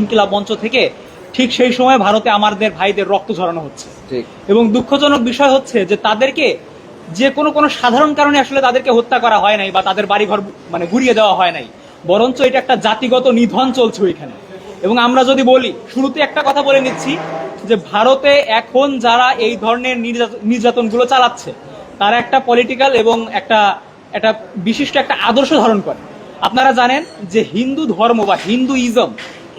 ইনকিলাব মঞ্চ থেকে ঠিক সেই সময় ভারতে আমাদের ভাইদের রক্ত ঝরানো হচ্ছে। এবং দুঃখজনক বিষয় হচ্ছে যে তাদেরকে যে কোনো সাধারণ কারণে আসলে তাদেরকে হত্যা করা হয় নাই বা তাদের বাড়িঘর মানে গুড়িয়ে দেওয়া হয় নাই, বরঞ্চ এটা একটা জাতিগত নিধন চলছে ওইখানে। এবং আমরা যদি বলি, শুরুতে একটা কথা বলে নিচ্ছি যে ভারতে এখন যারা এই ধরনের নির্যাতনগুলো চালাচ্ছে তারা একটা পলিটিক্যাল এবং একটা একটা বিশিষ্ট একটা আদর্শ ধারণ করে। আপনারা জানেন যে হিন্দু ধর্ম বা হিন্দুইজম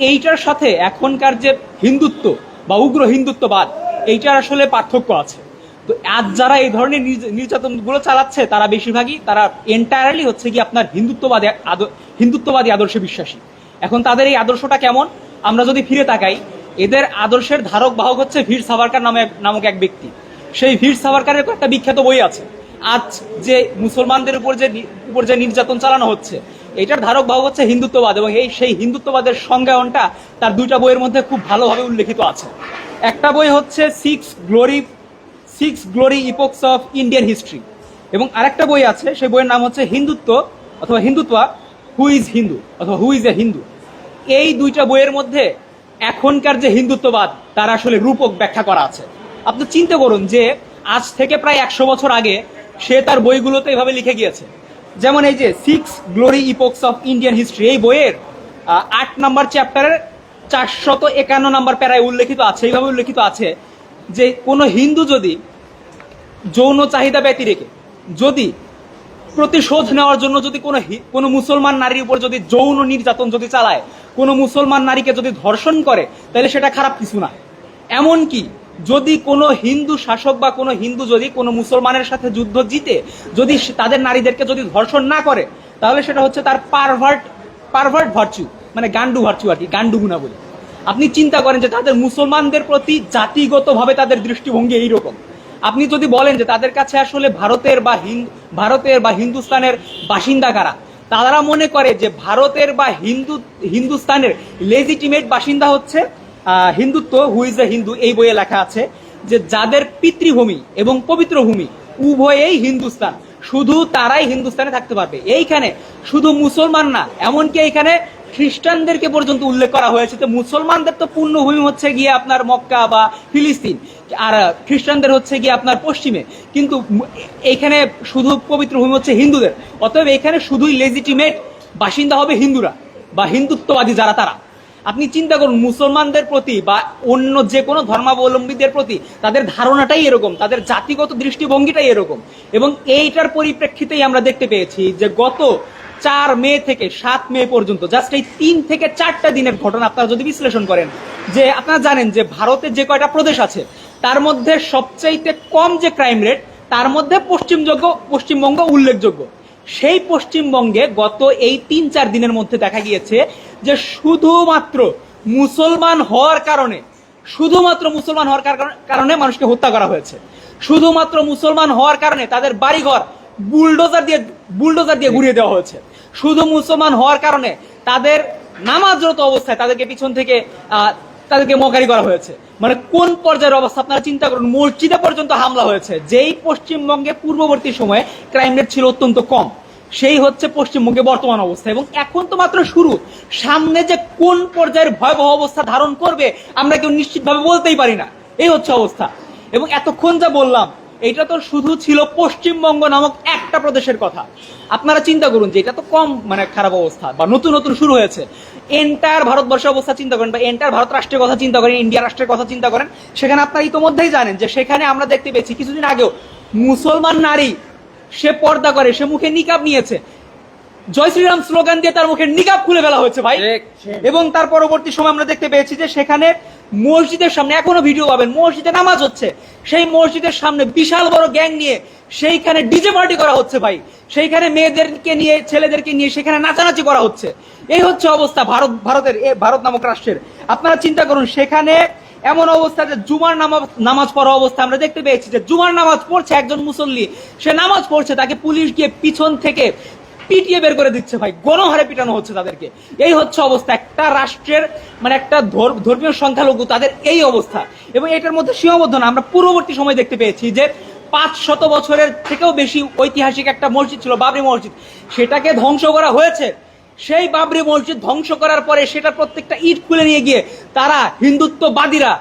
এইটার সাথে এখনকার যে হিন্দুত্ব বা উগ্র হিন্দুত্ববাদ এইটার আসলে পার্থক্য আছে। তো আজ যারা এই ধরনের নির্যাতনগুলো চালাচ্ছে তারা বেশিরভাগই তারা এন্টায়ারলি হচ্ছে কি আপনার হিন্দুত্ববাদী আদর্শে বিশ্বাসী। এখন তাদের এই আদর্শটা কেমন আমরা যদি ফিরে তাকাই, এদের আদর্শের ধারক বাহক হচ্ছে বীর সাভারকার নামক এক ব্যক্তি। সেই বীর সাভারকারের একটা বিখ্যাত বই আছে। আজ যে মুসলমানদের উপর যে নির্যাতন চালানো হচ্ছে এটার ধারক বাহক হচ্ছে হিন্দুত্ববাদ, এবং সেই হিন্দুত্ববাদের সংজ্ঞায়নটা তার দুইটা বইয়ের মধ্যে খুব ভালোভাবে উল্লেখিত আছে। একটা বই হচ্ছে six glory epochs of Indian history, এবং আরেকটা বই আছে সেই বইয়ের নাম হচ্ছে হিন্দুত্ব অথবা হিন্দুত্ব হু ইজ হিন্দু অথবা হু ইজ এ হিন্দু। এই দুইটা বইয়ের মধ্যে এখনকার যে হিন্দুত্ববাদ তার আসলে রূপক ব্যাখ্যা করা আছে। আপনি চিন্তা করুন যে আজ থেকে প্রায় 100 বছর আগে সে তার বইগুলোতে এভাবে লিখে গিয়েছে। যেমন এই যে six glory epochs of Indian history, এই বইয়ের 8 নম্বর চ্যাপ্টারের 451 নম্বর প্যারায় উল্লেখিত আছে, এইভাবে উল্লেখিত আছে যে কোনো হিন্দু যদি যৌন চাহিদা ব্যতি রেখে যদি প্রতিশোধ নেওয়ার জন্য যদি কোনো মুসলমান নারীর উপর যদি যৌন নির্যাতন যদি চালায়, কোনো মুসলমান নারীকে যদি ধর্ষণ করে, তাহলে সেটা খারাপ কিছু না। এমনকি যদি কোনো হিন্দু শাসক বা কোনো হিন্দু যদি কোনো মুসলমানের সাথে যুদ্ধ জিতে যদি তাদের নারীদেরকে যদি ধর্ষণ না করে, তাহলে সেটা হচ্ছে তার পারভার্ট ভার্চু, মানে গান্ডু ভার্চু আর কি, গান্ডু গুণা বলে। আপনি চিন্তা করেন যে তাদের মুসলমানদের প্রতি জাতিগতভাবে তাদের দৃষ্টিভঙ্গি এইরকম। আপনি যদি বলেন যে তাদের কাছে আসলে ভারতের বা হিন্দুস্তানের বাসিন্দা কারা, তারা মনে করে যে ভারতের বা হিন্দুস্তানের লেজিটিমেট বাসিন্দা হচ্ছে Hindutva who is a Hindu. এই বইয়ে লেখা আছে যে যাদের পিতৃভূমি এবং পবিত্র ভূমি উভয়েই হিন্দুস্তান, শুধু তারাই হিন্দুস্তানে থাকতে পারবে। এইখানে শুধু মুসলমান না, এমনকি এইখানে খ্রিস্টানদেরকে পর্যন্ত উল্লেখ করা হয়েছে। তো মুসলমানদের তো পূর্ণভূমি হচ্ছে গিয়ে আপনার মক্কা বা ফিলিস্তিন, আর খ্রিস্টানদের হচ্ছে গিয়ে আপনার পশ্চিমে, কিন্তু এইখানে শুধু পবিত্র ভূমি হচ্ছে হিন্দুদের। অতএব এখানে শুধুই লেজিটিমেট বাসিন্দা হবে হিন্দুরা বা হিন্দুত্ববাদী যারা তারা। আপনি চিন্তা করুন মুসলমানদের প্রতি বা অন্য যে কোনো ধর্মাবলম্বীদের প্রতি তাদের ধারণাটাই এরকম, তাদের জাতিগত দৃষ্টিভঙ্গিটাই এরকম। এবং এইটার পরিপ্রেক্ষিতেই আমরা দেখতে পেয়েছি যে গত 4 মে থেকে 7 মে পর্যন্ত জাস্ট এই 3 থেকে 4টা দিনের ঘটনা আপনারা যদি বিশ্লেষণ করেন, যে আপনারা জানেন যে ভারতের যে কয়টা প্রদেশ আছে তার মধ্যে সবচাইতে কম যে ক্রাইম রেট তার মধ্যে পশ্চিমবঙ্গ উল্লেখযোগ্য। সেই পশ্চিমবঙ্গে গত এই 3-4 দিনের মধ্যে দেখা গিয়েছে যে শুধুমাত্র মুসলমান হওয়ার কারণে মানুষকে হত্যা করা হয়েছে। শুধুমাত্র মুসলমান হওয়ার কারণে তাদের বাড়িঘর বুলডোজার দিয়ে ঘুরিয়ে দেওয়া হয়েছে। শুধু মুসলমান হওয়ার কারণে তাদের নামাজরত অবস্থায় তাদেরকে পিছন থেকে তাদেরকে মকারি করা হয়েছে। মানে কোন পর্যায়ের অবস্থা আপনারা চিন্তা করুন, মসজিদে পর্যন্ত হামলা হয়েছে। যেই পশ্চিমবঙ্গে পূর্ববর্তী সময়ে ক্রাইম রেট ছিল অত্যন্ত কম, সেই হচ্ছে পশ্চিমবঙ্গে বর্তমান অবস্থা। এবং এখন তো মাত্র শুরু, সামনে যে কোন পর্যায়ের ভয়াবহ অবস্থা ধারণ করবে আমরা কেউ নিশ্চিতভাবে বলতেই পারি না। এই হচ্ছে অবস্থা। এবং এতক্ষণ যা বললাম এটা তো শুধু ছিল পশ্চিমবঙ্গ নামক একটা প্রদেশের কথা। আপনারা চিন্তা করুন যে এটা তো কম মানে খারাপ অবস্থা বা নতুন শুরু হয়েছে। এন্টায়ার ভারতবর্ষের অবস্থা চিন্তা করেন বা এন্টায়ার ভারত রাষ্ট্রের কথা চিন্তা করেন, ইন্ডিয়া রাষ্ট্রের কথা চিন্তা করেন। সেখানে আপনারা ইতোমধ্যেই জানেন যে সেখানে আমরা দেখতে পেয়েছি কিছুদিন আগেও মুসলমান নারী সে পর্দা করে, সে মুখে নিকাব নিয়েছে, জয় শ্রীরাম স্লোগান দিয়ে তার মুখের নিকাব খুলে ফেলা হয়েছে ভাই। এবং তার পরবর্তী সময় আমরা দেখতে পেয়েছি যে সেখানে মসজিদের সামনে, এখনো ভিডিও পাবেন, মসজিদে নামাজ হচ্ছে, সেই মসজিদের সামনে বিশাল বড় গ্যাং নিয়ে সেইখানে ডিজে পার্টি করা হচ্ছে ভাই। সেইখানে মেয়েদেরকে নিয়ে ছেলেদেরকে নিয়ে সেখানে নাচানাচি করা হচ্ছে। এই হচ্ছে অবস্থা ভারত নামক রাষ্ট্রের। আপনারা চিন্তা করুন সেখানে এমন অবস্থা যে জুমার নামাজ পড়া অবস্থা আমরা দেখতে পেয়েছি যে জুমার নামাজ পড়ছে একজন মুসল্লি, সে নামাজ পড়ছে, তাকে পুলিশ গিয়ে পিছন থেকে পিটিয়ে বের করে দিচ্ছে ভাই, গণহারে পিটানো হচ্ছে তাদেরকে। এই হচ্ছে অবস্থা একটা রাষ্ট্রের, মানে একটা ধর্মীয় সংখ্যালঘু তাদের এই অবস্থা। এবং এটার মধ্যে সীমাবদ্ধ না, আমরা পূর্ববর্তী সময় দেখতে পেয়েছি যে 500 বছরের থেকেও বেশি ঐতিহাসিক একটা মসজিদ ছিল বাবরি মসজিদ, সেটাকে ধ্বংস করা হয়েছে সেই বাবরি মসজিদ ধ্বংস করার পরে সেটা প্রত্যেকটা ইট খুলে নিয়ে গিয়ে তারা হিন্দুত্ববাদীরা